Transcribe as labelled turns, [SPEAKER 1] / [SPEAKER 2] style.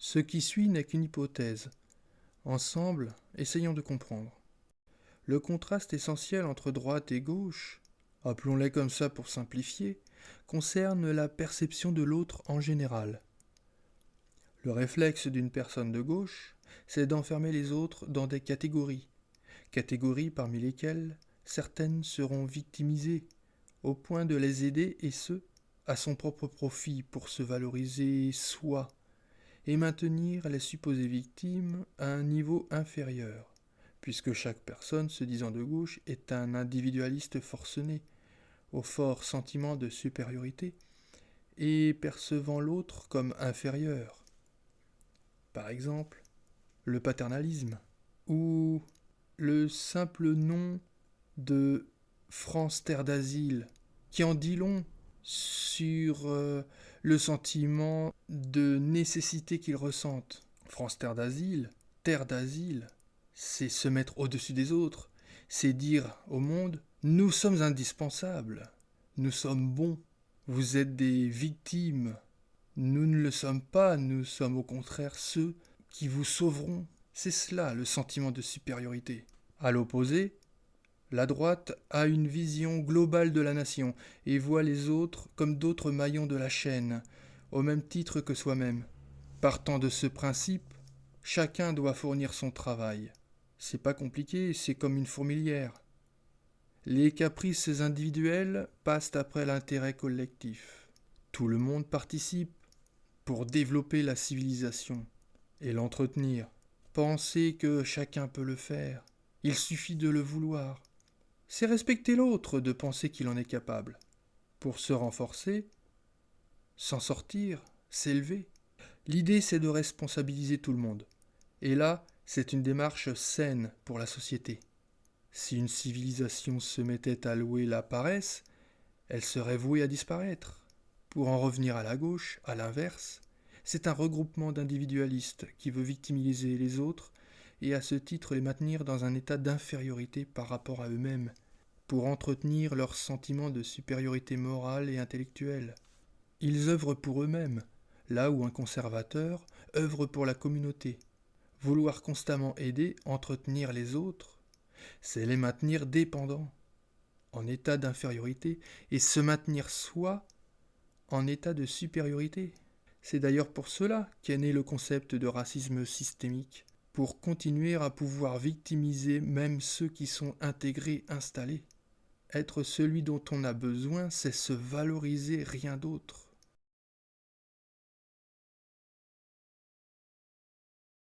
[SPEAKER 1] Ce qui suit n'est qu'une hypothèse. Ensemble, essayons de comprendre. Le contraste essentiel entre droite et gauche, appelons-les comme ça pour simplifier, concerne la perception de l'autre en général. Le réflexe d'une personne de gauche, c'est d'enfermer les autres dans des catégories parmi lesquelles certaines seront victimisées, au point de les aider et ce, à son propre profit pour se valoriser soi, et maintenir les supposées victimes à un niveau inférieur, puisque chaque personne se disant de gauche est un individualiste forcené, au fort sentiment de supériorité, et percevant l'autre comme inférieur. Par exemple, le paternalisme, ou le simple nom de France Terre d'Asile, qui en dit long sur le sentiment de nécessité qu'ils ressentent. France Terre d'Asile, c'est se mettre au-dessus des autres, c'est dire au monde, nous sommes indispensables, nous sommes bons, vous êtes des victimes, nous ne le sommes pas, nous sommes au contraire ceux qui vous sauveront. C'est cela le sentiment de supériorité. À l'opposé, la droite a une vision globale de la nation et voit les autres comme d'autres maillons de la chaîne, au même titre que soi-même. Partant de ce principe, chacun doit fournir son travail. C'est pas compliqué, c'est comme une fourmilière. Les caprices individuels passent après l'intérêt collectif. Tout le monde participe pour développer la civilisation et l'entretenir. Pensez que chacun peut le faire. Il suffit de le vouloir. C'est respecter l'autre de penser qu'il en est capable. Pour se renforcer, s'en sortir, s'élever. L'idée, c'est de responsabiliser tout le monde. Et là, c'est une démarche saine pour la société. Si une civilisation se mettait à louer la paresse, elle serait vouée à disparaître. Pour en revenir à la gauche, à l'inverse, c'est un regroupement d'individualistes qui veut victimiser les autres et à ce titre les maintenir dans un état d'infériorité par rapport à eux-mêmes, pour entretenir leur sentiment de supériorité morale et intellectuelle. Ils œuvrent pour eux-mêmes, là où un conservateur œuvre pour la communauté. Vouloir constamment aider, entretenir les autres, c'est les maintenir dépendants, en état d'infériorité, et se maintenir soi en état de supériorité. C'est d'ailleurs pour cela qu'est né le concept de racisme systémique, pour continuer à pouvoir victimiser même ceux qui sont intégrés, installés. Être celui dont on a besoin, c'est se valoriser, rien d'autre.